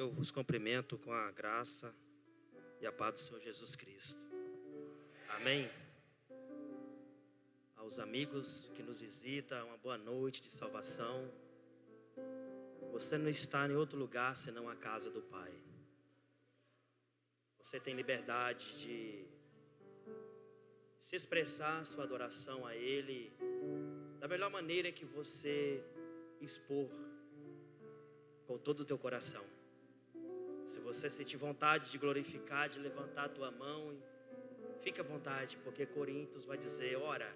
Eu vos cumprimento com a graça e a paz do Senhor Jesus Cristo. Amém. Aos amigos que nos visitam, uma boa noite de salvação. Você não está em outro lugar senão a casa do Pai. Você tem liberdade de se expressar sua adoração a Ele da melhor maneira que você expor com todo o teu coração. Se você sentir vontade de glorificar, de levantar a tua mão, fique à vontade, porque Coríntios vai dizer: ora,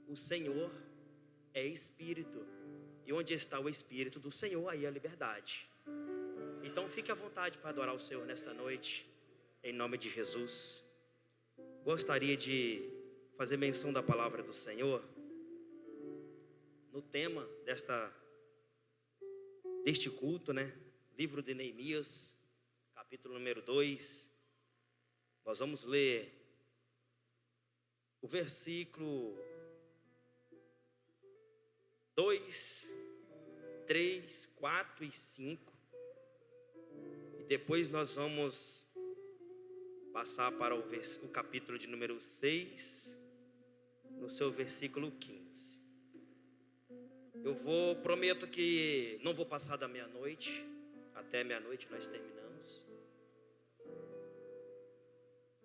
o Senhor é Espírito, e onde está o Espírito do Senhor, aí a liberdade. Então fique à vontade para adorar o Senhor nesta noite, em nome de Jesus. Gostaria de fazer menção da palavra do Senhor no tema deste culto, livro de Neemias, capítulo número 2. Nós vamos ler o versículo 2, 3, 4 e 5. E depois nós vamos passar para o capítulo de número 6, no seu versículo 15. Prometo que não vou passar da meia-noite. Até meia-noite nós terminamos.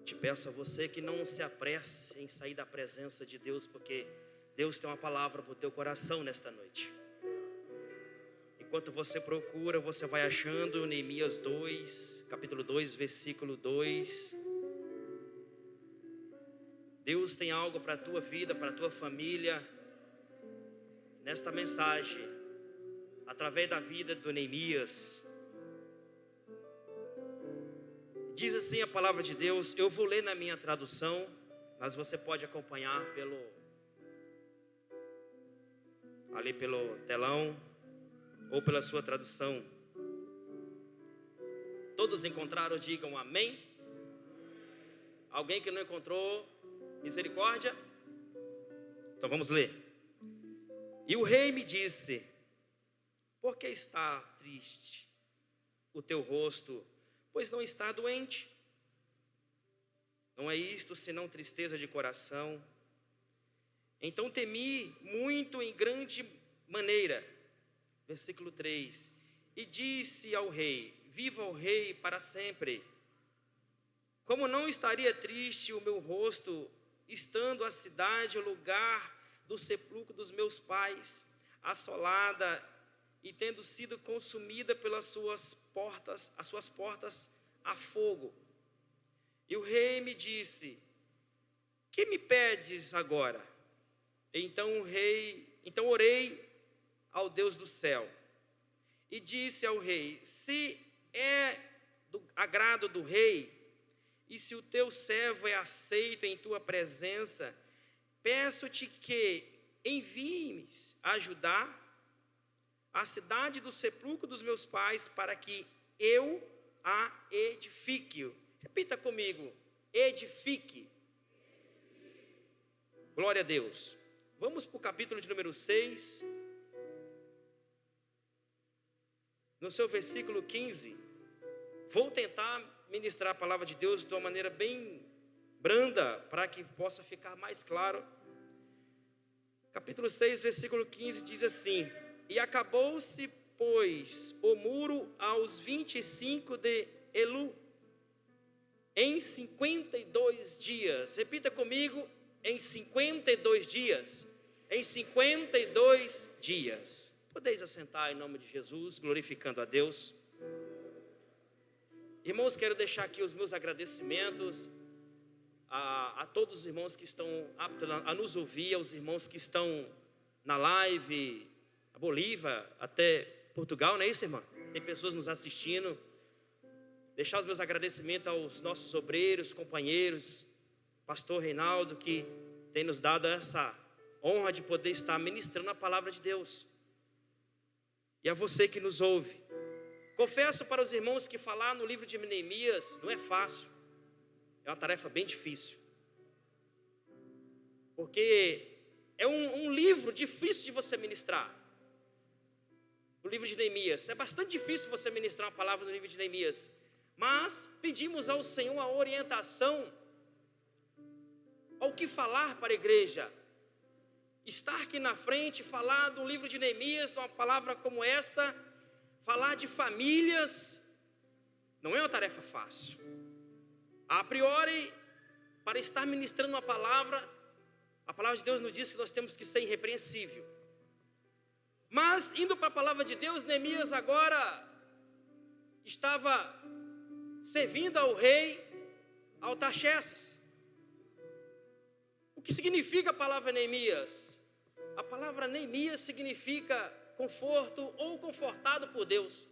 Te peço a você que não se apresse em sair da presença de Deus, porque Deus tem uma palavra para o teu coração nesta noite. Enquanto você procura, você vai achando Neemias 2, capítulo 2, versículo 2. Deus tem algo para a tua vida, para a tua família, nesta mensagem, através da vida do Neemias. Diz assim a palavra de Deus. Eu vou ler na minha tradução, mas você pode acompanhar ali pelo telão ou pela sua tradução. Todos encontraram? Digam amém. Alguém que não encontrou, misericórdia? Então vamos ler. E o rei me disse: por que está triste o teu rosto, pois não está doente? Não é isto senão tristeza de coração. Então temi muito em grande maneira. Versículo 3. E disse ao rei: viva o rei para sempre. Como não estaria triste o meu rosto, estando a cidade, o lugar do sepulcro dos meus pais, assolada e tendo sido consumida pelas suas portas a fogo. E o rei me disse: que me pedes agora? Então orei ao Deus do céu e disse ao rei: se é do agrado do rei, e se o teu servo é aceito em tua presença, peço-te que envie-me ajudar a cidade do sepulcro dos meus pais, para que eu a edifique. Repita comigo: edifique. Glória a Deus. Vamos para o capítulo de número 6. No seu versículo 15. Vou tentar ministrar a palavra de Deus de uma maneira bem branda, para que possa ficar mais claro. Capítulo 6, versículo 15 diz assim: e acabou-se, pois, o muro aos 25 de Elu, em 52 dias. Repita comigo: em 52 dias. Em 52 dias. Podeis assentar em nome de Jesus, glorificando a Deus. Irmãos, quero deixar aqui os meus agradecimentos a todos os irmãos que estão aptos a nos ouvir, aos irmãos que estão na live, a Bolívia, até Portugal, não é isso, irmã? Tem pessoas nos assistindo. Deixar os meus agradecimentos aos nossos obreiros, companheiros, pastor Reinaldo, que tem nos dado essa honra de poder estar ministrando a palavra de Deus. E a você que nos ouve. Confesso para os irmãos que falar no livro de Neemias não é fácil. É uma tarefa bem difícil. Porque é um livro difícil de você ministrar. livro de Neemias. É bastante difícil você ministrar uma palavra no livro de Neemias, mas pedimos ao Senhor uma orientação ao que falar para a igreja. Estar aqui na frente, falar do livro de Neemias, de uma palavra como esta, falar de famílias, não é uma tarefa fácil. A priori, para estar ministrando uma palavra, a palavra de Deus nos diz que nós temos que ser irrepreensível. Mas, indo para a palavra de Deus, Neemias agora estava servindo ao rei Artaxerxes. O que significa a palavra Neemias? A palavra Neemias significa conforto ou confortado por Deus.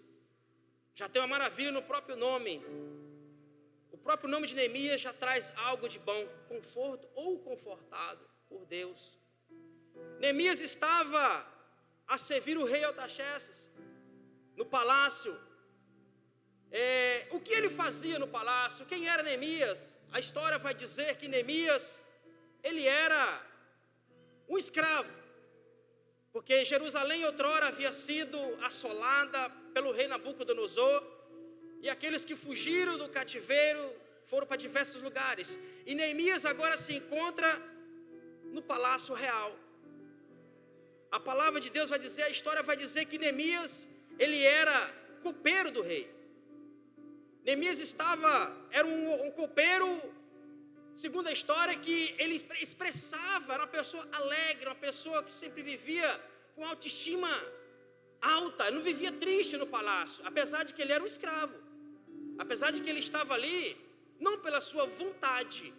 Já tem uma maravilha no próprio nome. O próprio nome de Neemias já traz algo de bom, conforto ou confortado por Deus. Neemias estava a servir o rei Artaxerxes no palácio. O que ele fazia no palácio? Quem era Neemias? A história vai dizer que Neemias, ele era um escravo, porque Jerusalém outrora havia sido assolada pelo rei Nabucodonosor, e aqueles que fugiram do cativeiro foram para diversos lugares, e Neemias agora se encontra no palácio real. A palavra de Deus vai dizer, a história vai dizer que Neemias, ele era copeiro do rei. Neemias era um copeiro, segundo a história, que ele expressava, era uma pessoa alegre, uma pessoa que sempre vivia com autoestima alta, ele não vivia triste no palácio, apesar de que ele era um escravo, apesar de que ele estava ali, não pela sua vontade,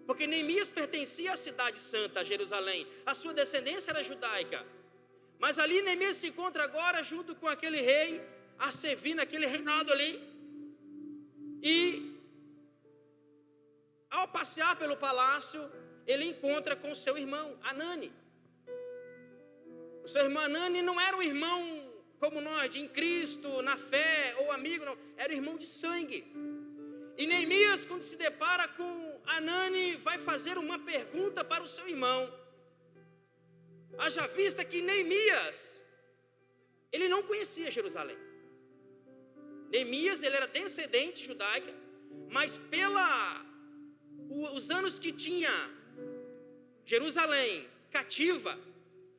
porque Neemias pertencia à cidade santa, a Jerusalém, a sua descendência era judaica, mas ali Neemias se encontra agora junto com aquele rei, a servir naquele reinado ali, e ao passear pelo palácio, ele encontra com seu irmão, Hanani. O seu irmão Hanani não era um irmão como nós, em Cristo, na fé, ou amigo, não, era irmão de sangue. E Neemias, quando se depara com Hanani, vai fazer uma pergunta para o seu irmão. Haja vista que Neemias, ele não conhecia Jerusalém. Neemias, ele era descendente judaica, mas os anos que tinha Jerusalém cativa,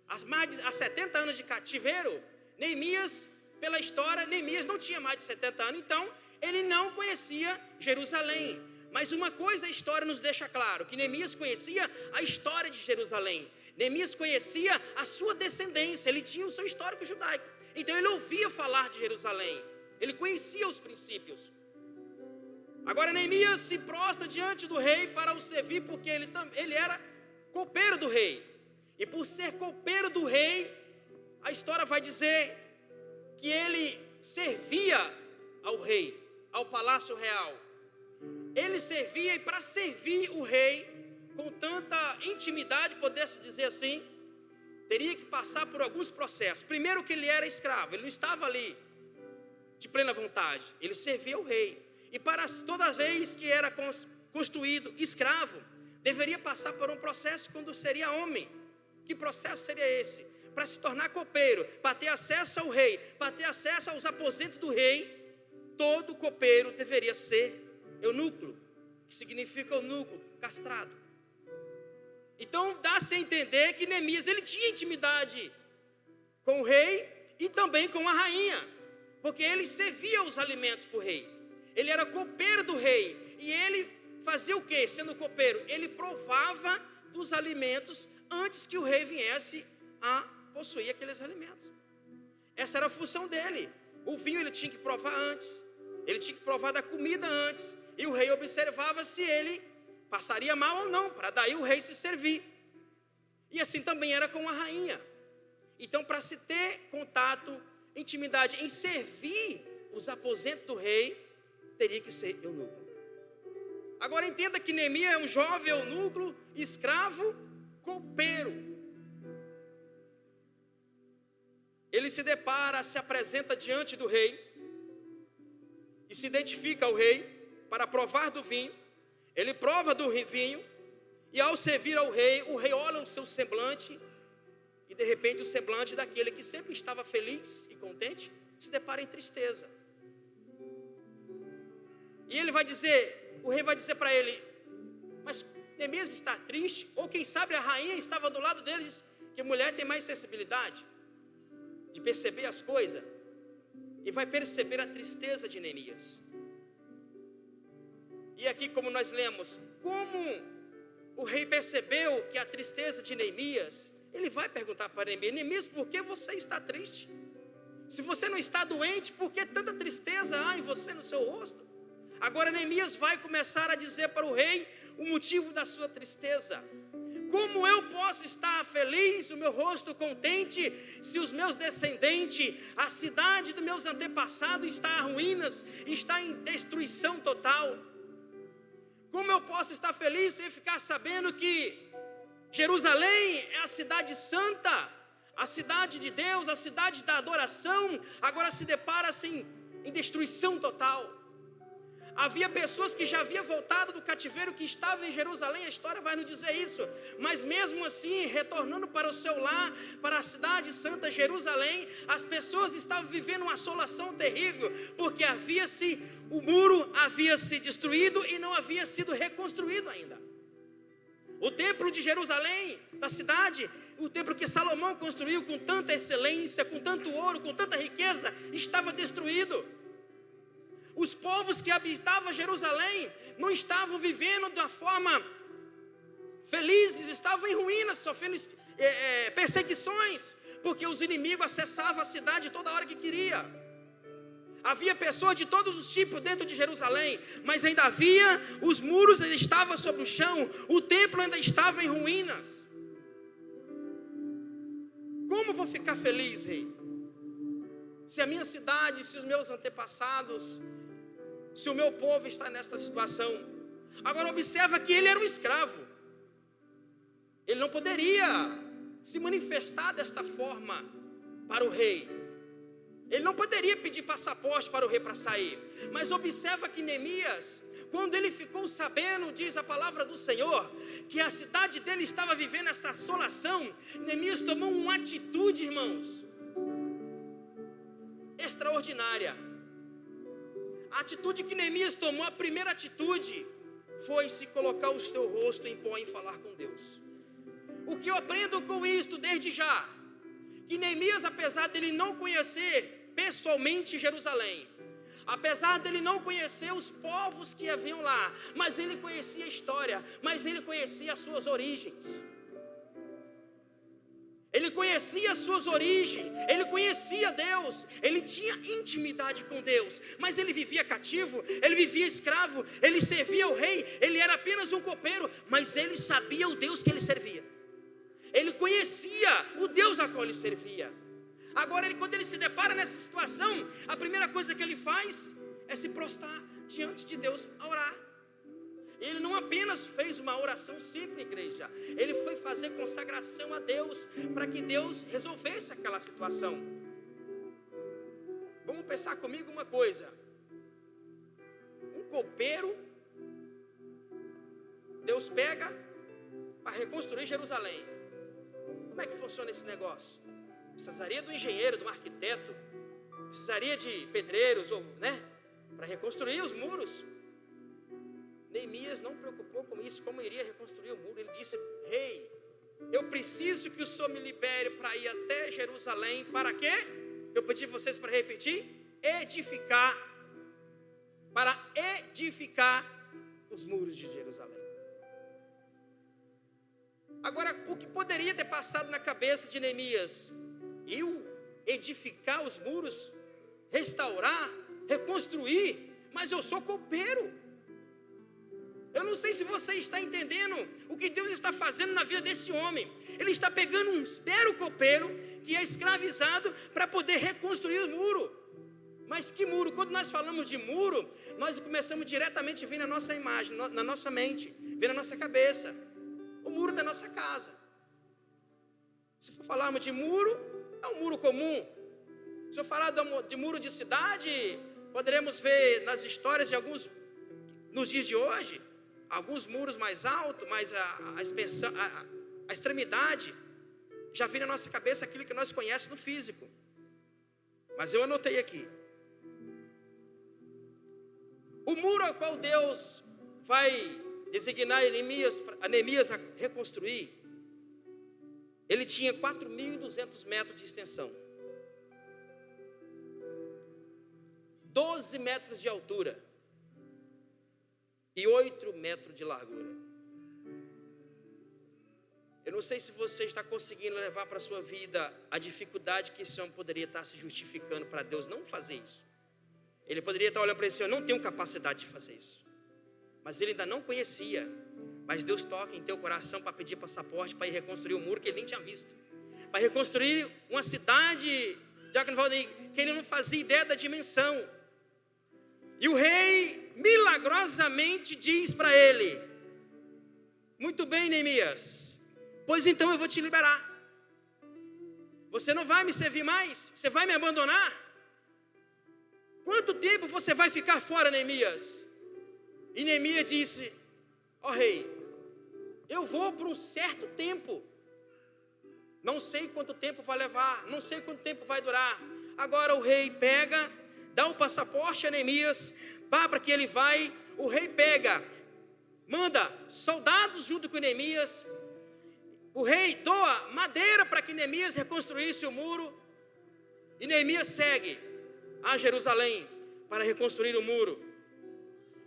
há 70 anos de cativeiro, Neemias, pela história, Neemias não tinha mais de 70 anos, então ele não conhecia Jerusalém. Mas uma coisa a história nos deixa claro, que Neemias conhecia a história de Jerusalém. Neemias conhecia a sua descendência, ele tinha o seu histórico judaico. Então ele ouvia falar de Jerusalém, ele conhecia os princípios. Agora Neemias se prostra diante do rei para o servir, porque ele era copeiro do rei. E por ser copeiro do rei, a história vai dizer que ele servia ao rei, ao palácio real. Ele servia, e para servir o rei com tanta intimidade, pudesse dizer assim, teria que passar por alguns processos. Primeiro, que ele era escravo, ele não estava ali de plena vontade, ele servia ao rei. E para toda vez que era constituído escravo, deveria passar por um processo quando seria homem. Que processo seria esse? Para se tornar copeiro, para ter acesso ao rei, para ter acesso aos aposentos do rei, todo copeiro deveria ser eunuco, que significa eunuco, castrado. Então dá-se a entender que Neemias, ele tinha intimidade com o rei e também com a rainha, porque ele servia os alimentos para o rei. Ele era copeiro do rei, e ele fazia o quê? Sendo copeiro, ele provava dos alimentos antes que o rei viesse a possuir aqueles alimentos. Essa era a função dele. O vinho ele tinha que provar antes, ele tinha que provar da comida antes, e o rei observava se ele passaria mal ou não, para daí o rei se servir. E assim também era com a rainha. Então, para se ter contato, intimidade em servir os aposentos do rei, teria que ser eunuco. Agora entenda que Neemias é um jovem eunuco, escravo, copeiro. Ele se depara, se apresenta diante do rei e se identifica ao rei para provar do vinho. Ele prova do vinho e ao servir ao rei, o rei olha o seu semblante e de repente o semblante daquele que sempre estava feliz e contente se depara em tristeza. E ele vai dizer, o rei vai dizer para ele: mas Neemias está triste? Ou quem sabe a rainha estava do lado deles, que mulher tem mais sensibilidade de perceber as coisas, e vai perceber a tristeza de Neemias. E aqui, como nós lemos, como o rei percebeu que a tristeza de Neemias, ele vai perguntar para Neemias: Neemias, por que você está triste? Se você não está doente, por que tanta tristeza há em você, no seu rosto? Agora Neemias vai começar a dizer para o rei o motivo da sua tristeza. Como eu posso estar feliz, o meu rosto contente, se os meus descendentes, a cidade dos meus antepassados está em ruínas, está em destruição total? Como eu posso estar feliz sem ficar sabendo que Jerusalém é a cidade santa, a cidade de Deus, a cidade da adoração, agora se depara assim, em destruição total? Havia pessoas que já haviam voltado do cativeiro, que estavam em Jerusalém, a história vai nos dizer isso, mas mesmo assim, retornando para o seu lar, para a cidade santa Jerusalém, as pessoas estavam vivendo uma assolação terrível, porque o muro havia se destruído e não havia sido reconstruído ainda. O templo de Jerusalém, da cidade, o templo que Salomão construiu com tanta excelência, com tanto ouro, com tanta riqueza, estava destruído. Os povos que habitavam Jerusalém não estavam vivendo de uma forma felizes, estavam em ruínas, sofrendo perseguições, porque os inimigos acessavam a cidade toda hora que queria. Havia pessoas de todos os tipos dentro de Jerusalém, mas ainda havia, os muros ainda estavam sobre o chão, o templo ainda estava em ruínas. Como vou ficar feliz, rei? Se a minha cidade, se os meus antepassados, se o meu povo está nesta situação. Agora observa que ele era um escravo. Ele não poderia se manifestar desta forma para o rei. Ele não poderia pedir passaporte para o rei para sair. Mas observa que Neemias, quando ele ficou sabendo, diz a palavra do Senhor, que a cidade dele estava vivendo esta assolação, Neemias tomou uma atitude, irmãos, extraordinária. A atitude que Neemias tomou, a primeira atitude, foi se colocar o seu rosto em pó e falar com Deus. O que eu aprendo com isto desde já, que Neemias, apesar dele não conhecer pessoalmente Jerusalém, apesar dele não conhecer os povos que haviam lá, mas ele conhecia a história, mas ele conhecia as suas origens. Ele conhecia as suas origens, ele conhecia Deus, ele tinha intimidade com Deus, mas ele vivia cativo, ele vivia escravo, ele servia ao rei, ele era apenas um copeiro, mas ele sabia o Deus que ele servia, ele conhecia o Deus a qual ele servia. Agora, quando ele se depara nessa situação, a primeira coisa que ele faz é se prostrar diante de Deus a orar. Ele não apenas fez uma oração simples, igreja, ele foi fazer consagração a Deus, para que Deus resolvesse aquela situação. Vamos pensar comigo uma coisa: um copeiro, Deus pega para reconstruir Jerusalém. Como é que funciona esse negócio? Precisaria do engenheiro, do arquiteto, precisaria de pedreiros, para reconstruir os muros. Neemias não preocupou com isso, como iria reconstruir o muro. Ele disse: rei, eu preciso que o senhor me libere para ir até Jerusalém. Para quê? Eu pedi vocês para repetir: para edificar os muros de Jerusalém. Agora, o que poderia ter passado na cabeça de Neemias? Eu edificar os muros, restaurar, reconstruir, mas eu sou copeiro. Eu não sei se você está entendendo o que Deus está fazendo na vida desse homem. Ele está pegando um mero copeiro que é escravizado para poder reconstruir o muro. Mas que muro? Quando nós falamos de muro, nós começamos diretamente a ver na nossa imagem, na nossa mente, ver na nossa cabeça. O muro da nossa casa. Se for falarmos de muro, é um muro comum. Se eu falar de muro de cidade, poderemos ver nas histórias de alguns, nos dias de hoje, alguns muros mais altos, mais a extensão, a extremidade já vem na nossa cabeça aquilo que nós conhecemos no físico. Mas eu anotei aqui. O muro ao qual Deus vai designar Neemias a reconstruir, ele tinha 4.200 metros de extensão, 12 metros de altura e 8 metros de largura. Eu não sei se você está conseguindo levar para a sua vida a dificuldade que esse homem poderia estar se justificando para Deus não fazer isso. Ele poderia estar olhando para esse homem: eu não tenho capacidade de fazer isso. Mas ele ainda não conhecia. Mas Deus toca em teu coração para pedir passaporte, para ir reconstruir o muro que ele nem tinha visto. Para reconstruir uma cidade que ele não fazia ideia da dimensão. E o rei milagrosamente diz para ele: muito bem, Neemias, pois então eu vou te liberar. Você não vai me servir mais? Você vai me abandonar? Quanto tempo você vai ficar fora, Neemias? E Neemias disse: ó rei, eu vou por um certo tempo. Não sei quanto tempo vai levar, não sei quanto tempo vai durar. Agora o rei pega, dá o passaporte a Neemias, para que ele vai. O rei pega, manda soldados junto com Neemias. O rei doa madeira para que Neemias reconstruísse o muro. E Neemias segue a Jerusalém para reconstruir o muro.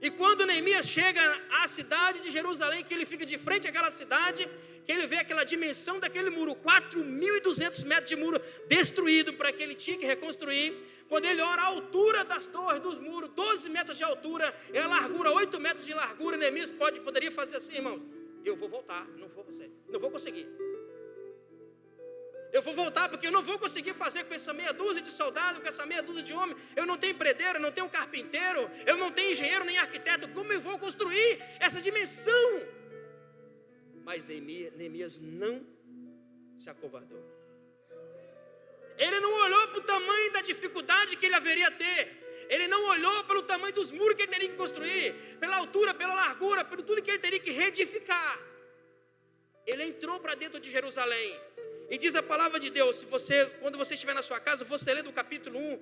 E quando Neemias chega à cidade de Jerusalém, que ele fica de frente àquela cidade, que ele vê aquela dimensão daquele muro, 4.200 metros de muro destruído para que ele tinha que reconstruir. Quando ele olha a altura das torres, dos muros, 12 metros de altura, e a largura, 8 metros de largura, Neemias poderia fazer assim: irmão, eu vou voltar, não vou conseguir. Eu vou voltar porque eu não vou conseguir fazer com essa meia dúzia de soldados, com essa meia dúzia de homens. Eu não tenho predeiro, eu não tenho carpinteiro, eu não tenho engenheiro nem arquiteto. Como eu vou construir essa dimensão? Mas Neemias não se acovardou. Ele não olhou para o tamanho da dificuldade que ele haveria a ter. Ele não olhou pelo tamanho dos muros que ele teria que construir, pela altura, pela largura, pelo tudo que ele teria que reedificar. Ele entrou para dentro de Jerusalém. E diz a palavra de Deus, quando você estiver na sua casa, você lê do capítulo 1,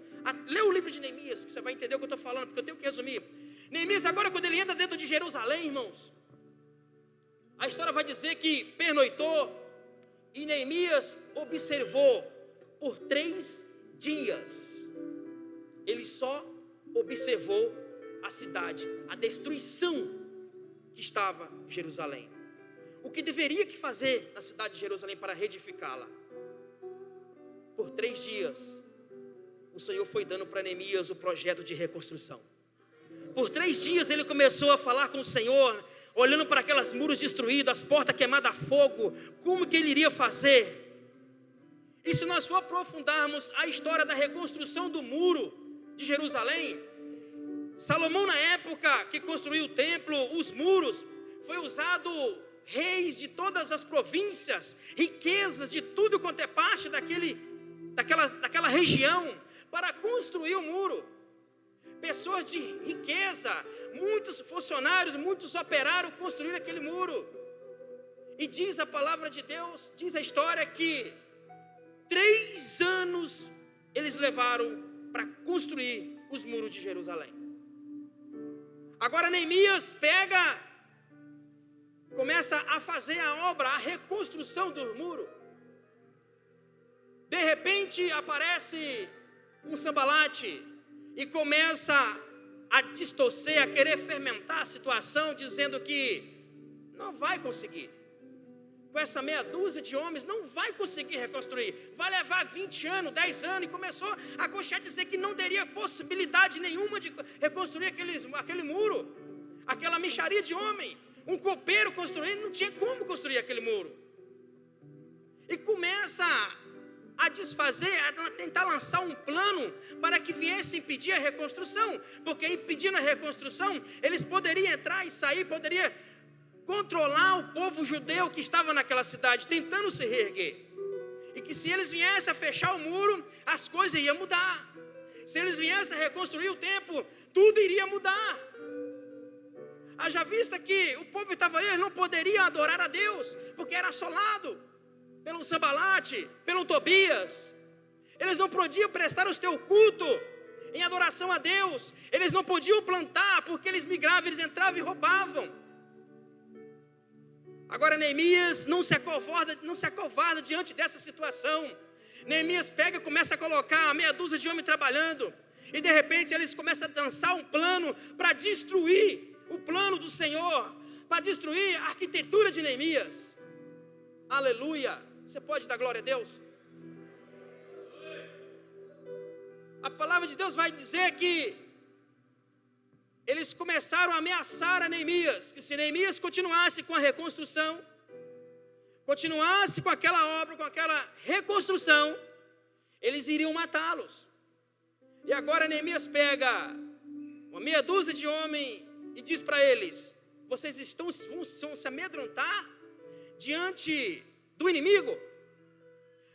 lê o livro de Neemias, que você vai entender o que eu estou falando, porque eu tenho que resumir. Neemias agora, quando ele entra dentro de Jerusalém, irmãos, a história vai dizer que pernoitou, e Neemias observou por 3 dias. Ele só observou a cidade, a destruição que estava em Jerusalém. O que deveria que fazer na cidade de Jerusalém para reedificá-la? Por 3 dias, o Senhor foi dando para Neemias o projeto de reconstrução. Por 3 dias ele começou a falar com o Senhor, olhando para aquelas muros destruídos, as portas queimadas a fogo, como que ele iria fazer? E se nós for aprofundarmos a história da reconstrução do muro de Jerusalém, Salomão, na época que construiu o templo, os muros, foi usado reis de todas as províncias, riquezas de tudo quanto é parte daquela região, para construir o muro. Pessoas de riqueza, muitos funcionários, muitos operários construíram aquele muro. E diz a palavra de Deus, diz a história que 3 anos eles levaram para construir os muros de Jerusalém. Agora Neemias começa a fazer a obra, a reconstrução do muro. De repente aparece um Sambalate e começa a distorcer, a querer fermentar a situação, dizendo que não vai conseguir. Com essa meia dúzia de homens não vai conseguir reconstruir, vai levar 20 anos, 10 anos, e começou a coxar, dizer que não teria possibilidade nenhuma de reconstruir aquele muro, aquela mixaria de homem. Um copeiro construindo, não tinha como construir aquele muro. E começa a desfazer, a tentar lançar um plano para que viesse impedir a reconstrução, porque impedindo a reconstrução, eles poderiam entrar e sair, poderiam controlar o povo judeu que estava naquela cidade, tentando se reerguer. E que se eles viessem a fechar o muro, as coisas iam mudar. Se eles viessem a reconstruir o templo, tudo iria mudar. Haja vista que o povo estava ali, eles não poderiam adorar a Deus, porque era assolado. pelo Sanbalate, pelo Tobias. Eles não podiam prestar o seu culto em adoração a Deus. Eles não podiam plantar, porque eles migravam, eles entravam e roubavam. Agora Neemias não se acovarda diante dessa situação. Neemias pega e começa a colocar meia dúzia de homens trabalhando. E de repente eles começam a dançar um plano para destruir o plano do Senhor, para destruir a arquitetura de Neemias. Aleluia! Você pode dar glória a Deus? A palavra de Deus vai dizer que eles começaram a ameaçar a Neemias, que se Neemias continuasse com a reconstrução, continuasse com aquela obra, com aquela reconstrução, eles iriam matá-los. E agora Neemias pega uma meia dúzia de homens e diz para eles: vocês vão se amedrontar diante do inimigo?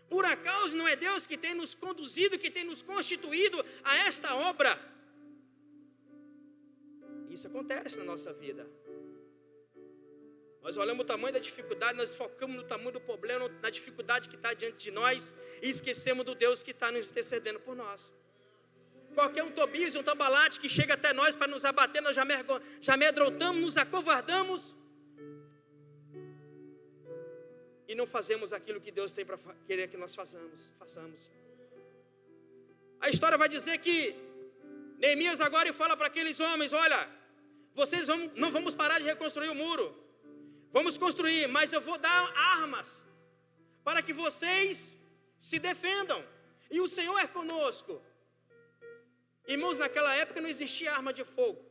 Por acaso não é Deus que tem nos conduzido, que tem nos constituído a esta obra? Isso acontece na nossa vida. Nós olhamos o tamanho da dificuldade, nós focamos no tamanho do problema, na dificuldade que está diante de nós, e esquecemos do Deus que está nos intercedendo por nós. Qualquer um Tobias, um Sanbalate que chega até nós para nos abater, nós já amedrontamos, nos acovardamos e não fazemos aquilo que Deus tem para querer que nós façamos. A história vai dizer que Neemias agora fala para aqueles homens: olha, vocês não vamos parar de reconstruir o muro, vamos construir, mas eu vou dar armas para que vocês se defendam, e o Senhor é conosco. Irmãos, naquela época não existia arma de fogo.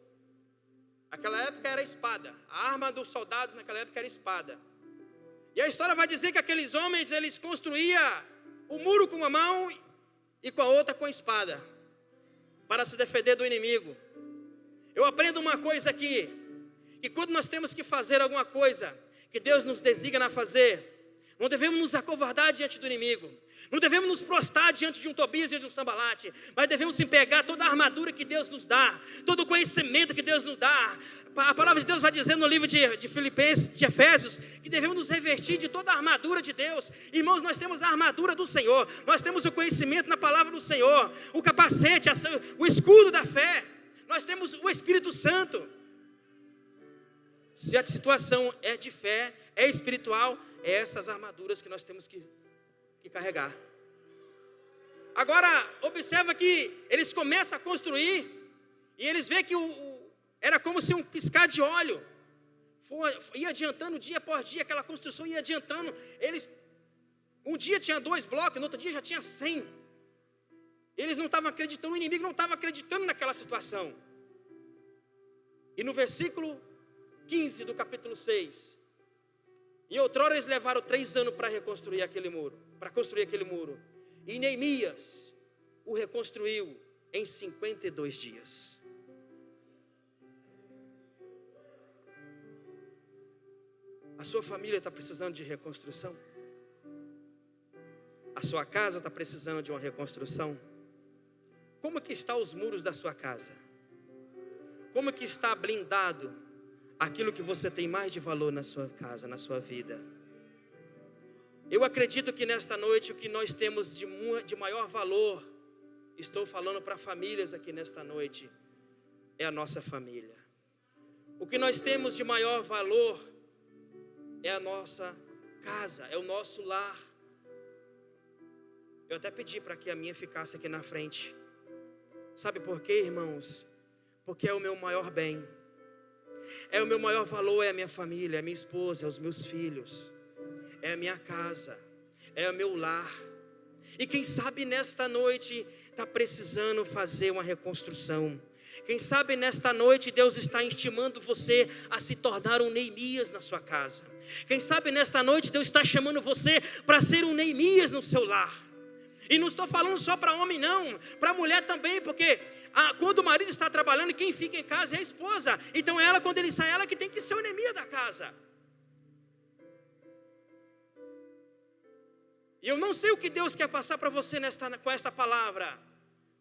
Naquela época era espada. A arma dos soldados naquela época era espada. E a história vai dizer que aqueles homens, eles construíam o muro com uma mão e com a outra com a espada, para se defender do inimigo. Eu aprendo uma coisa aqui, que quando nós temos que fazer alguma coisa que Deus nos designa a fazer, não devemos nos acovardar diante do inimigo, não devemos nos prostrar diante de um Tobias e de um Sanbalate, mas devemos pegar toda a armadura que Deus nos dá, todo o conhecimento que Deus nos dá. A palavra de Deus vai dizer no livro de Filipenses, de Efésios, que devemos nos revestir de toda a armadura de Deus. Irmãos, nós temos a armadura do Senhor, nós temos o conhecimento na palavra do Senhor, o capacete, o escudo da fé, nós temos o Espírito Santo. Se a situação é de fé, é espiritual, é essas armaduras que nós temos que carregar. Agora, observa que eles começam a construir, e eles veem que era como se um piscar de óleo, ia adiantando dia após dia, aquela construção ia adiantando. Um dia tinha 2 blocos, no outro dia já tinha 100. Eles não estavam acreditando, o inimigo não estava acreditando naquela situação. E no versículo 15 do capítulo 6, em outrora eles levaram 3 anos para reconstruir aquele muro, para construir aquele muro. E Neemias o reconstruiu em 52 dias. A sua família está precisando de reconstrução? A sua casa está precisando de uma reconstrução? Como que estão os muros da sua casa? Como que está blindado aquilo que você tem mais de valor na sua casa, na sua vida? Eu acredito que nesta noite o que nós temos de maior valor, estou falando para famílias aqui nesta noite, é a nossa família. O que nós temos de maior valor é a nossa casa, é o nosso lar. Eu até pedi para que a minha ficasse aqui na frente. Sabe por quê, irmãos? Porque é o meu maior bem. É o meu maior valor, é a minha família, é a minha esposa, é os meus filhos, é a minha casa, é o meu lar. E quem sabe nesta noite está precisando fazer uma reconstrução. Quem sabe nesta noite Deus está estimando você a se tornar um Neemias na sua casa. Quem sabe nesta noite Deus está chamando você para ser um Neemias no seu lar. E não estou falando só para homem não, para mulher também, porque quando o marido está trabalhando, quem fica em casa é a esposa. Então ela, quando ele sai, ela que tem que ser o Neemias da casa. E eu não sei o que Deus quer passar para você com esta palavra,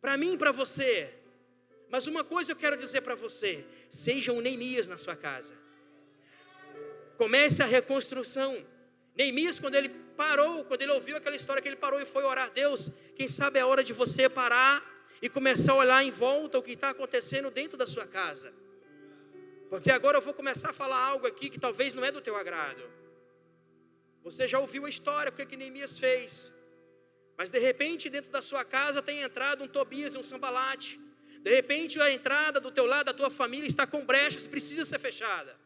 para mim e para você. Mas uma coisa eu quero dizer para você: seja um Neemias na sua casa. Comece a reconstrução. Neemias, quando ele ouviu aquela história, que ele parou e foi orar: Deus, quem sabe é a hora de você parar e começar a olhar em volta o que está acontecendo dentro da sua casa. Porque agora eu vou começar a falar algo aqui que talvez não é do teu agrado. Você já ouviu a história, o que Neemias fez. Mas de repente dentro da sua casa tem entrado um Tobias e um Sambalate. De repente a entrada do teu lado, da tua família está com brechas, precisa ser fechada.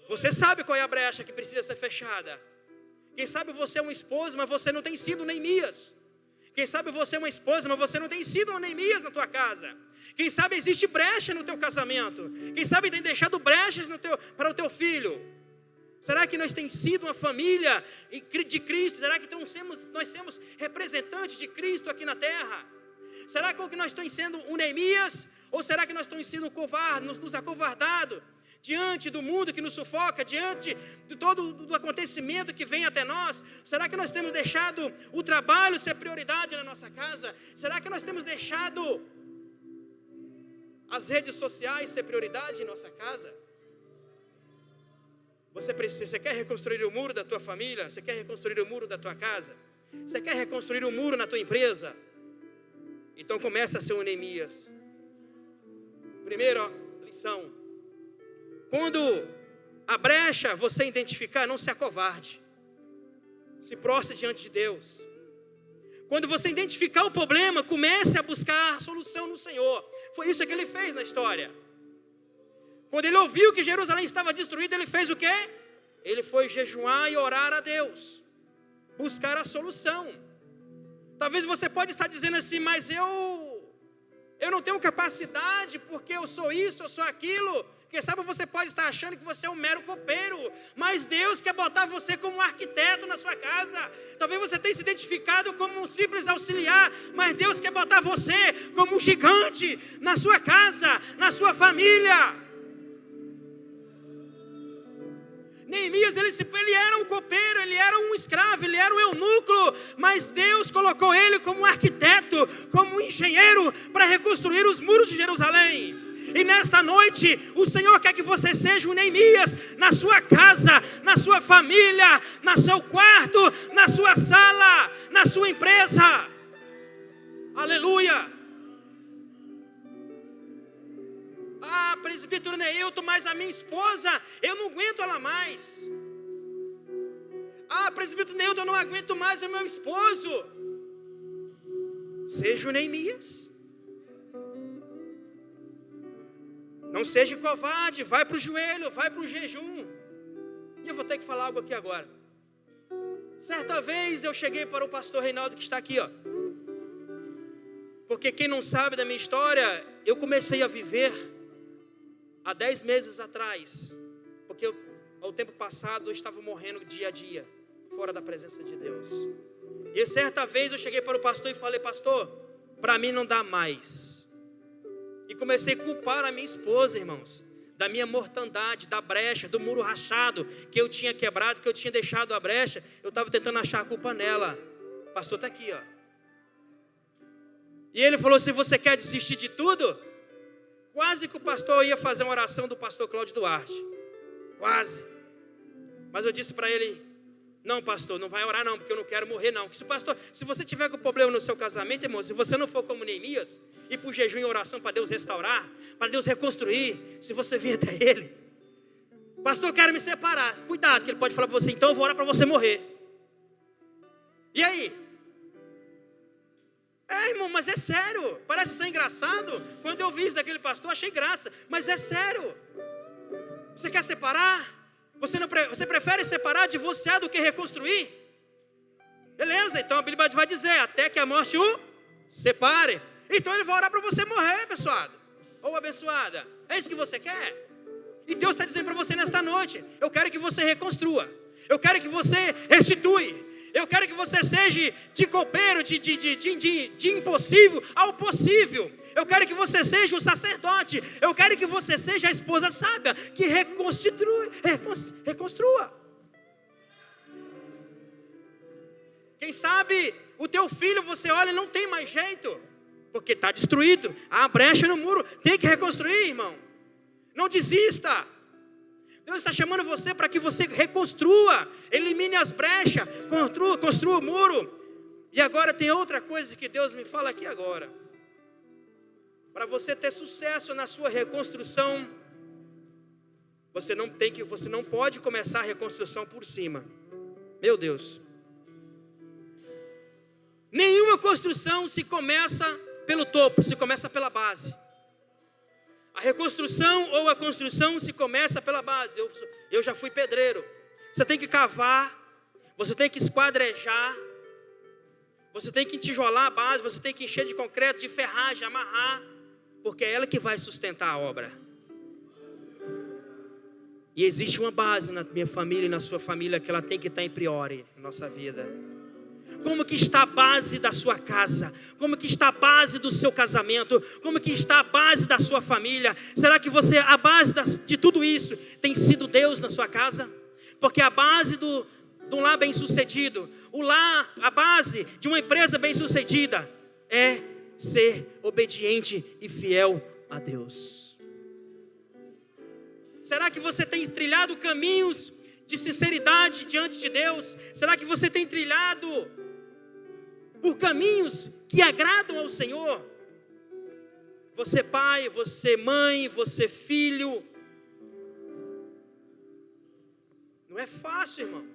Você sabe qual é a brecha que precisa ser fechada. Quem sabe você é uma esposa, mas você não tem sido um Neemias. Quem sabe você é uma esposa, mas você não tem sido um Neemias na tua casa. Quem sabe existe brecha no teu casamento. Quem sabe tem deixado brechas para o teu filho. Será que nós temos sido uma família de Cristo? Será que nós temos representantes de Cristo aqui na terra? Será que nós estamos sendo um Neemias? Ou será que nós estamos sendo covardes, nos acovardados diante do mundo que nos sufoca, diante de todo o acontecimento que vem até nós? Será que nós temos deixado o trabalho ser prioridade na nossa casa? Será que nós temos deixado as redes sociais ser prioridade em nossa casa? Você quer reconstruir o muro da tua família? Você quer reconstruir o muro da tua casa? Você quer reconstruir o muro na tua empresa? Então começa a ser um Neemias. Primeira lição: quando a brecha você identificar, não se acovarde. Se prostre diante de Deus. Quando você identificar o problema, comece a buscar a solução no Senhor. Foi isso que ele fez na história. Quando ele ouviu que Jerusalém estava destruída, ele fez o quê? Ele foi jejuar e orar a Deus, buscar a solução. Talvez você pode estar dizendo assim: mas eu não tenho capacidade, porque eu sou isso, eu sou aquilo. Quem sabe você pode estar achando que você é um mero copeiro, mas Deus quer botar você como um arquiteto na sua casa. Talvez você tenha se identificado como um simples auxiliar, mas Deus quer botar você como um gigante na sua casa, na sua família. Neemias, ele era um copeiro, ele era um escravo, ele era um eunuco, mas Deus colocou ele como um arquiteto, como um engenheiro para reconstruir os muros de Jerusalém. E nesta noite, o Senhor quer que você seja um Neemias na sua casa, na sua família, no seu quarto, na sua sala, na sua empresa. Aleluia! Ah, presbítero Neilton, mas a minha esposa, eu não aguento ela mais. Ah, presbítero Neilton, eu não aguento mais o meu esposo. Seja o Neemias. Não seja covarde, vai para o joelho, vai para o jejum. E eu vou ter que falar algo aqui agora. Certa vez eu cheguei para o pastor Reinaldo, que está aqui, ó. Porque quem não sabe da minha história, eu comecei a viver há 10 meses atrás, porque ao tempo passado eu estava morrendo dia a dia, fora da presença de Deus. E certa vez eu cheguei para o pastor e falei: pastor, para mim não dá mais. E comecei a culpar a minha esposa, irmãos, da minha mortandade, da brecha, do muro rachado que eu tinha quebrado, que eu tinha deixado a brecha. Eu estava tentando achar a culpa nela. O pastor está aqui, ó. E ele falou: se você quer desistir de tudo... Quase que o pastor ia fazer uma oração do pastor Cláudio Duarte. Quase. Mas eu disse para ele: não, pastor, não vai orar não, porque eu não quero morrer não. Se você tiver com problema no seu casamento, irmão, se você não for como Neemias, ir para o jejum e oração para Deus restaurar, para Deus reconstruir, se você vir até ele: pastor, eu quero me separar. Cuidado, que ele pode falar para você: então eu vou orar para você morrer. E aí? Irmão, mas é sério. Parece ser engraçado. Quando eu vi isso daquele pastor, achei graça. Mas é sério. Você quer separar? Você prefere separar, divorciar do que reconstruir? Beleza, então a Bíblia vai dizer: até que a morte o separe. Então ele vai orar para você morrer, abençoado ou abençoada. É isso que você quer? E Deus está dizendo para você nesta noite: eu quero que você reconstrua. Eu quero que você restitui. Eu quero que você seja de copeiro, de impossível ao possível. Eu quero que você seja o sacerdote. Eu quero que você seja a esposa sábia que reconstrua. Quem sabe o teu filho, você olha e não tem mais jeito, porque está destruído. Há brecha no muro, tem que reconstruir, irmão. Não desista. Deus está chamando você para que você reconstrua, elimine as brechas, construa o muro. E agora tem outra coisa que Deus me fala aqui agora. Para você ter sucesso na sua reconstrução, você não pode começar a reconstrução por cima. Meu Deus. Nenhuma construção se começa pelo topo, se começa pela base. A reconstrução ou a construção se começa pela base. Eu já fui pedreiro. Você tem que cavar, você tem que esquadrejar, você tem que tijolar a base, você tem que encher de concreto, de ferragem, amarrar, porque é ela que vai sustentar a obra. E existe uma base na minha família e na sua família que ela tem que estar em priori na nossa vida. Como que está a base da sua casa? Como que está a base do seu casamento? Como que está a base da sua família? Será que a base de tudo isso tem sido Deus na sua casa? Porque a base de um lar bem sucedido, a base de uma empresa bem sucedida é ser obediente e fiel a Deus. Será que você tem trilhado caminhos de sinceridade diante de Deus? Será que você tem trilhado por caminhos que agradam ao Senhor? Você pai, você mãe, você filho. Não é fácil, irmão.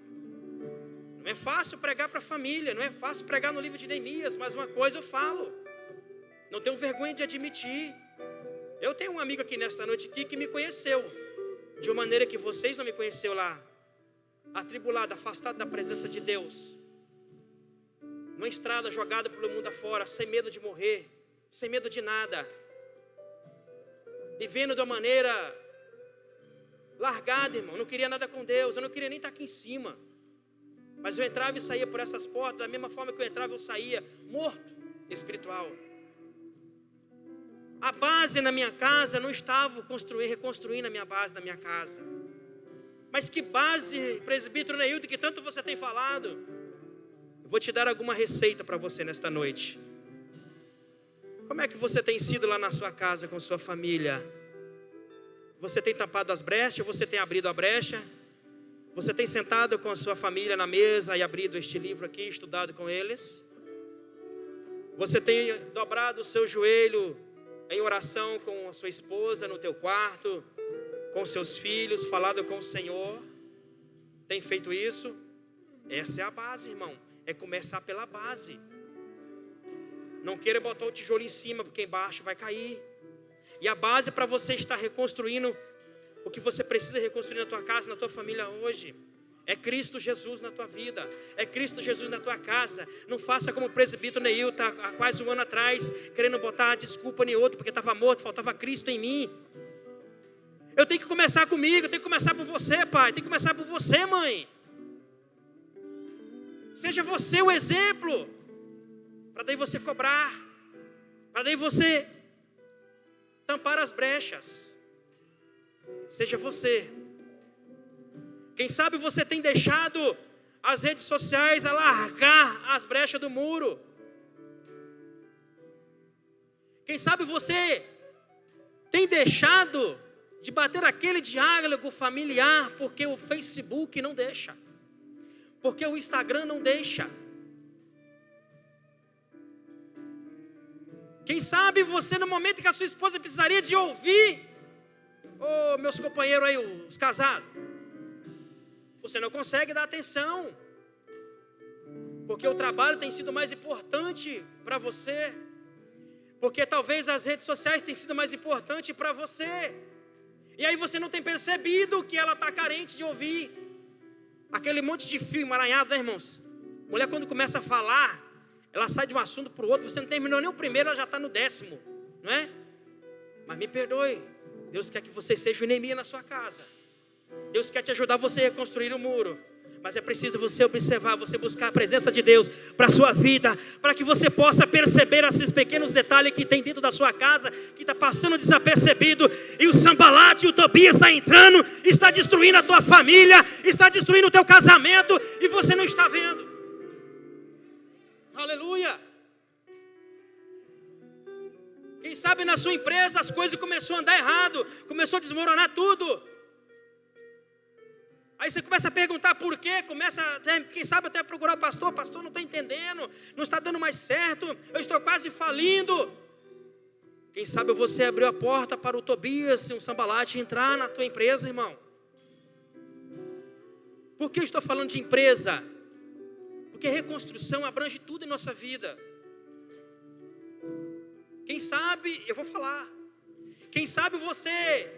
Não é fácil pregar para a família, não é fácil pregar no livro de Neemias, mas uma coisa eu falo, não tenho vergonha de admitir. Eu tenho um amigo aqui nesta noite aqui que me conheceu de uma maneira que vocês não me conheceram lá, atribulado, afastado da presença de Deus, numa estrada jogada pelo mundo afora, sem medo de morrer, sem medo de nada, vivendo de uma maneira largada, irmão. Não queria nada com Deus, eu não queria nem estar aqui em cima, mas eu entrava e saía por essas portas da mesma forma que eu entrava, eu saía morto espiritual. A base na minha casa, não estava reconstruindo a minha base na minha casa. Mas que base, presbítero Neilton, que tanto você tem falado? Eu vou te dar alguma receita para você nesta noite. Como é que você tem sido lá na sua casa com sua família? Você tem tapado as brechas? Você tem abrido a brecha? Você tem sentado com a sua família na mesa e abrido este livro aqui, estudado com eles? Você tem dobrado o seu joelho em oração com a sua esposa no teu quarto, com seus filhos, falado com o Senhor? Tem feito isso? Essa é a base, irmão. É começar pela base. Não queira botar o tijolo em cima, porque embaixo vai cair. E a base para você estar reconstruindo o que você precisa reconstruir na tua casa, na tua família hoje, é Cristo Jesus na tua vida, é Cristo Jesus na tua casa. Não faça como o presbítero Neilton há quase um ano atrás, querendo botar desculpa em outro, porque estava morto, faltava Cristo em mim. Eu tenho que começar comigo, eu tenho que começar por você, pai, tem que começar por você, mãe. Seja você o exemplo, para daí você cobrar, para daí você tampar as brechas. Seja você. Quem sabe você tem deixado as redes sociais alargar as brechas do muro. Quem sabe você tem deixado de bater aquele diálogo familiar porque o Facebook não deixa, porque o Instagram não deixa. Quem sabe você, no momento que a sua esposa precisaria de ouvir, meus companheiros aí, os casados, você não consegue dar atenção, porque o trabalho tem sido mais importante para você, porque talvez as redes sociais tenham sido mais importante para você, e aí você não tem percebido que ela está carente de ouvir aquele monte de fio emaranhado, né, irmãos? Mulher, quando começa a falar, ela sai de um assunto para o outro, você não terminou nem o primeiro, ela já está no 10º, não é? Mas me perdoe, Deus quer que você seja o Neemias na sua casa. Deus quer te ajudar você a reconstruir o muro. Mas é preciso você observar, você buscar a presença de Deus para a sua vida, para que você possa perceber esses pequenos detalhes que tem dentro da sua casa, que está passando desapercebido, e o Sambalate e o Tobias está entrando, está destruindo a tua família, está destruindo o teu casamento, e você não está vendo. Aleluia. Quem sabe na sua empresa as coisas começaram a andar errado, começou a desmoronar tudo. Aí você começa a perguntar por quê, começa, quem sabe até procurar o pastor não está entendendo, não está dando mais certo, eu estou quase falindo. Quem sabe você abriu a porta para o Tobias e um Sambalate entrar na tua empresa, irmão. Por que eu estou falando de empresa? Porque reconstrução abrange tudo em nossa vida. Quem sabe, eu vou falar, quem sabe você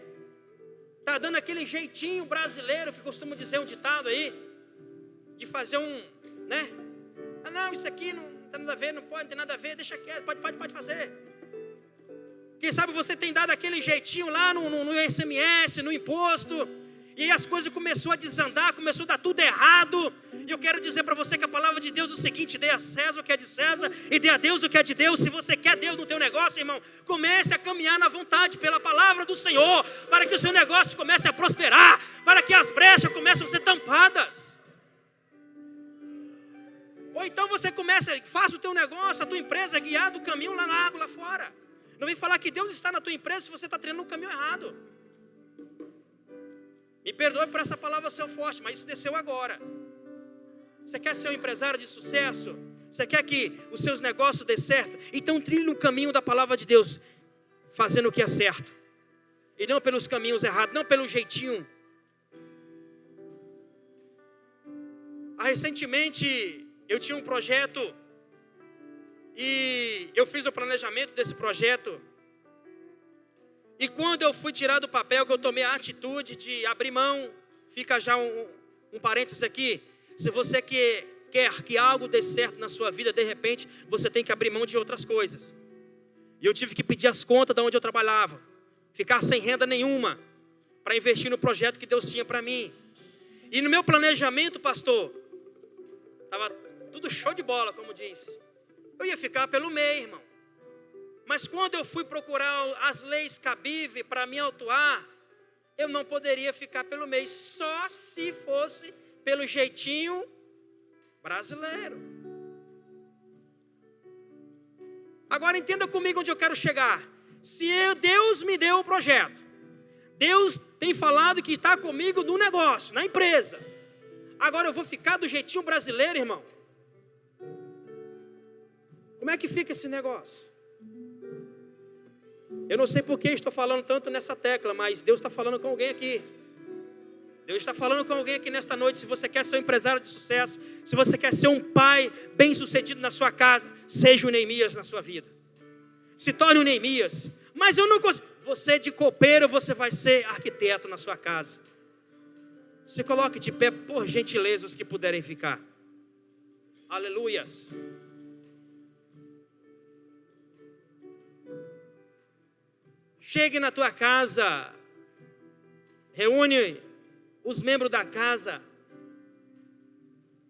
está dando aquele jeitinho brasileiro que costuma dizer um ditado aí, de fazer né? Ah não, isso aqui não tem nada a ver, não pode, não tem nada a ver, deixa quieto, pode fazer. Quem sabe você tem dado aquele jeitinho lá no ICMS, no imposto, e aí as coisas começaram a desandar, começou a dar tudo errado. E eu quero dizer para você que a palavra de Deus é o seguinte: dê a César o que é de César e dê a Deus o que é de Deus. Se você quer Deus no teu negócio, irmão, comece a caminhar na vontade pela palavra do Senhor, para que o seu negócio comece a prosperar, para que as brechas comecem a ser tampadas. Ou então você faça o teu negócio, a tua empresa guiar do caminho lá na água, lá fora. Não vem falar que Deus está na tua empresa se você está treinando no caminho errado. Me perdoe por essa palavra ser forte, mas isso desceu agora. Você quer ser um empresário de sucesso? Você quer que os seus negócios dê certo? Então trilhe no caminho da palavra de Deus, fazendo o que é certo. E não pelos caminhos errados, não pelo jeitinho. Recentemente eu tinha um projeto e eu fiz o planejamento desse projeto. E quando eu fui tirar do papel, que eu tomei a atitude de abrir mão, fica já um parênteses aqui. Se você quer que algo dê certo na sua vida, de repente, você tem que abrir mão de outras coisas. E eu tive que pedir as contas de onde eu trabalhava, ficar sem renda nenhuma, para investir no projeto que Deus tinha para mim. E no meu planejamento, pastor, estava tudo show de bola, como diz. Eu ia ficar pelo meio, irmão. Mas quando eu fui procurar as leis cabíveis para me autuar, eu não poderia ficar pelo meio, só se fosse pelo jeitinho brasileiro. Agora entenda comigo onde eu quero chegar. Se Deus me deu o projeto, Deus tem falado que está comigo no negócio, na empresa. Agora eu vou ficar do jeitinho brasileiro, irmão? Como é que fica esse negócio? Eu não sei por que estou falando tanto nessa tecla, mas Deus está falando com alguém aqui. Deus está falando com alguém aqui nesta noite. Se você quer ser um empresário de sucesso, se você quer ser um pai bem sucedido na sua casa, seja o Neemias na sua vida. Se torne o Neemias. Mas eu não consigo. Você de copeiro, você vai ser arquiteto na sua casa. Se coloque de pé, por gentileza, os que puderem ficar. Aleluias. Chegue na tua casa, reúne os membros da casa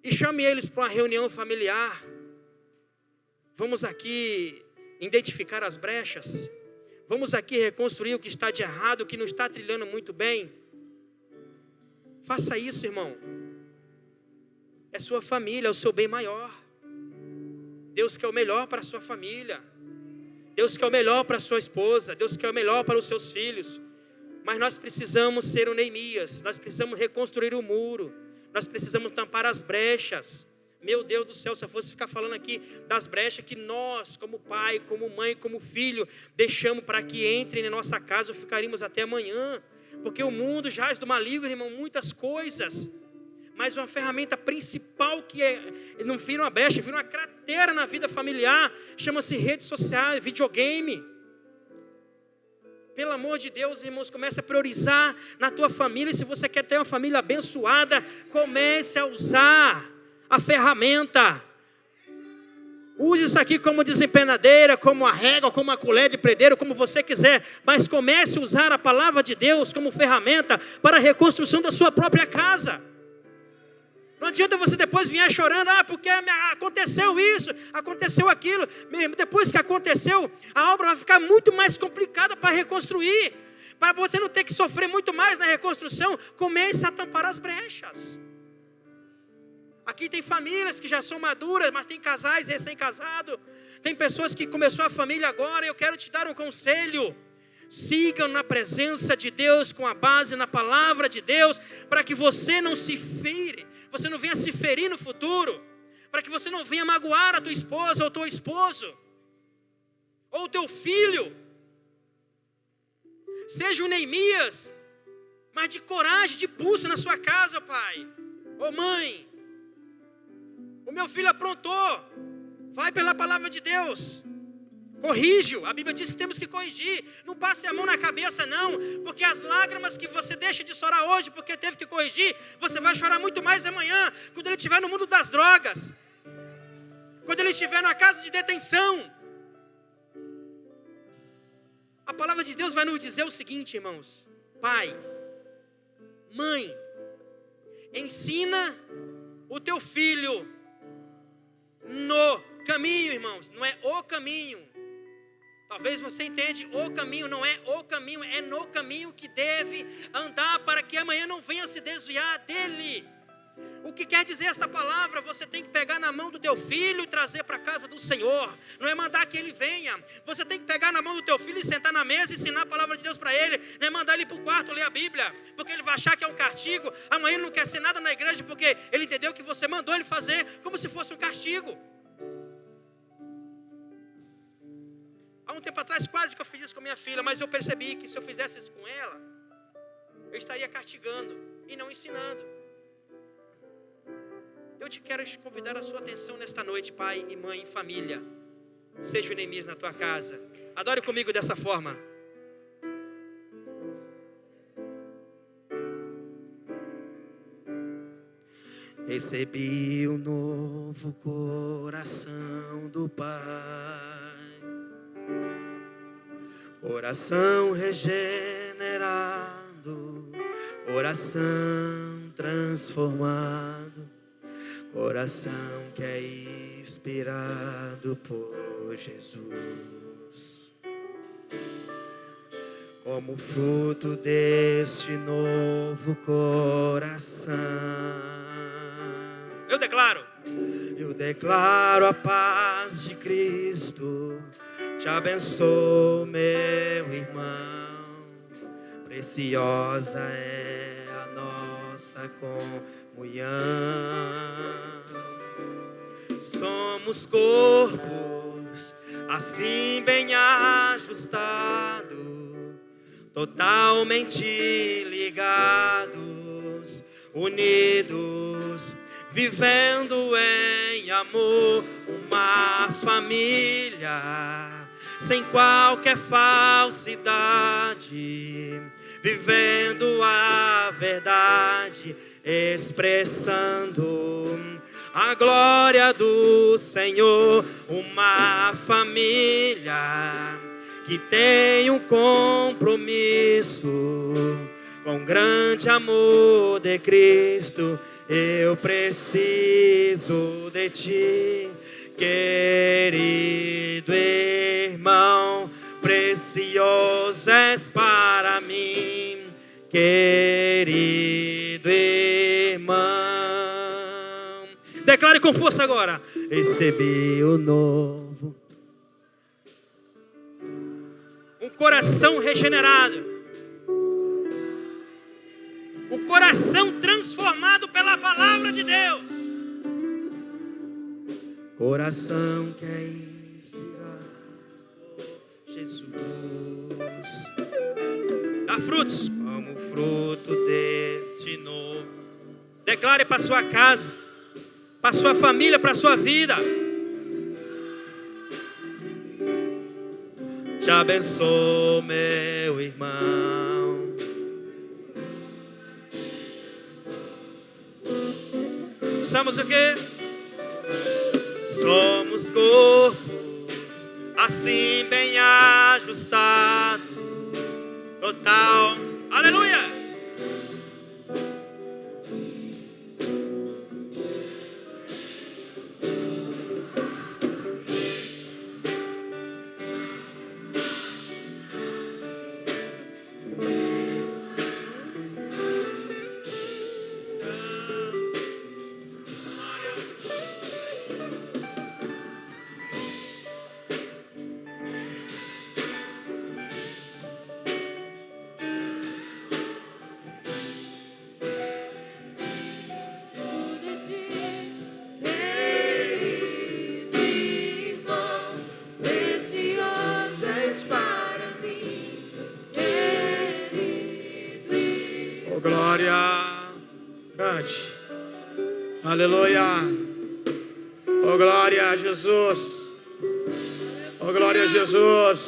e chame eles para uma reunião familiar. Vamos aqui identificar as brechas. Vamos aqui reconstruir o que está de errado, o que não está trilhando muito bem. Faça isso, irmão. É sua família, é o seu bem maior. Deus quer o melhor para a sua família. Deus quer o melhor para a sua esposa. Deus quer o melhor para os seus filhos. Mas nós precisamos ser o Neemias. Nós precisamos reconstruir o muro. Nós precisamos tampar as brechas. Meu Deus do céu, se eu fosse ficar falando aqui das brechas que nós, como pai, como mãe, como filho, deixamos para que entrem na nossa casa, ficaríamos até amanhã. Porque o mundo jaz do maligno, irmão, muitas coisas. Mas uma ferramenta principal que não vira uma brecha, vira uma cratera na vida familiar, chama-se redes sociais, videogame. Pelo amor de Deus, irmãos, comece a priorizar na tua família. Se você quer ter uma família abençoada, comece a usar a ferramenta. Use isso aqui como desempenadeira, como a régua, como a colher de predeiro, como você quiser. Mas comece a usar a palavra de Deus como ferramenta para a reconstrução da sua própria casa. Não adianta você depois vir chorando, porque aconteceu isso, aconteceu aquilo. Depois que aconteceu, a obra vai ficar muito mais complicada para reconstruir. Para você não ter que sofrer muito mais na reconstrução, comece a tampar as brechas. Aqui tem famílias que já são maduras, mas tem casais recém-casados. Tem pessoas que começou a família agora. Eu quero te dar um conselho. Sigam na presença de Deus, com a base na palavra de Deus, para que você não se fere, você não venha se ferir no futuro, para que você não venha magoar a tua esposa ou teu esposo, ou teu filho. Seja um Neemias, mas de coragem, de pulso na sua casa, pai. Ô mãe, o meu filho aprontou, vai pela palavra de Deus. Corrige-o, a Bíblia diz que temos que corrigir. Não passe a mão na cabeça não, porque as lágrimas que você deixa de chorar hoje porque teve que corrigir, você vai chorar muito mais amanhã, quando ele estiver no mundo das drogas, quando ele estiver na casa de detenção. A palavra de Deus vai nos dizer o seguinte, irmãos: pai, mãe, ensina o teu filho no caminho, irmãos, não é o caminho. Talvez você entende, o caminho não é o caminho, é no caminho que deve andar para que amanhã não venha se desviar dele. O que quer dizer esta palavra? Você tem que pegar na mão do teu filho e trazer para a casa do Senhor. Não é mandar que ele venha. Você tem que pegar na mão do teu filho e sentar na mesa e ensinar a palavra de Deus para ele. Não é mandar ele para o quarto ler a Bíblia, porque ele vai achar que é um castigo. Amanhã ele não quer ser nada na igreja, porque ele entendeu que você mandou ele fazer como se fosse um castigo. Há um tempo atrás quase que eu fiz isso com minha filha, mas eu percebi que se eu fizesse isso com ela, eu estaria castigando e não ensinando. Eu te quero convidar a sua atenção nesta noite, pai e mãe e família. Seja o Neemias na tua casa. Adore comigo dessa forma. Recebi o novo coração do Pai, coração regenerado, coração transformado, coração que é inspirado por Jesus. Como fruto deste novo coração, eu declaro a paz de Cristo. Te abençoo, meu irmão, preciosa é a nossa comunhão. Somos corpos assim bem ajustados, totalmente ligados, unidos, vivendo em amor, uma família sem qualquer falsidade, vivendo a verdade, expressando a glória do Senhor, uma família que tem um compromisso com o grande amor de Cristo. Eu preciso de ti, querido irmão, precioso és para mim, querido irmão. Declare com força agora: recebi o novo, um coração regenerado, o coração transformado pela palavra de Deus, coração que é inspirado por Jesus, dá frutos como fruto deste novo. Declare para sua casa, para sua família, para sua vida. Te abençoo, meu irmão. Somos o quê? Somos corpos assim bem ajustados, total. Aleluia! glória. Cante. Aleluia. Oh, glória a Jesus. Oh, glória a Jesus.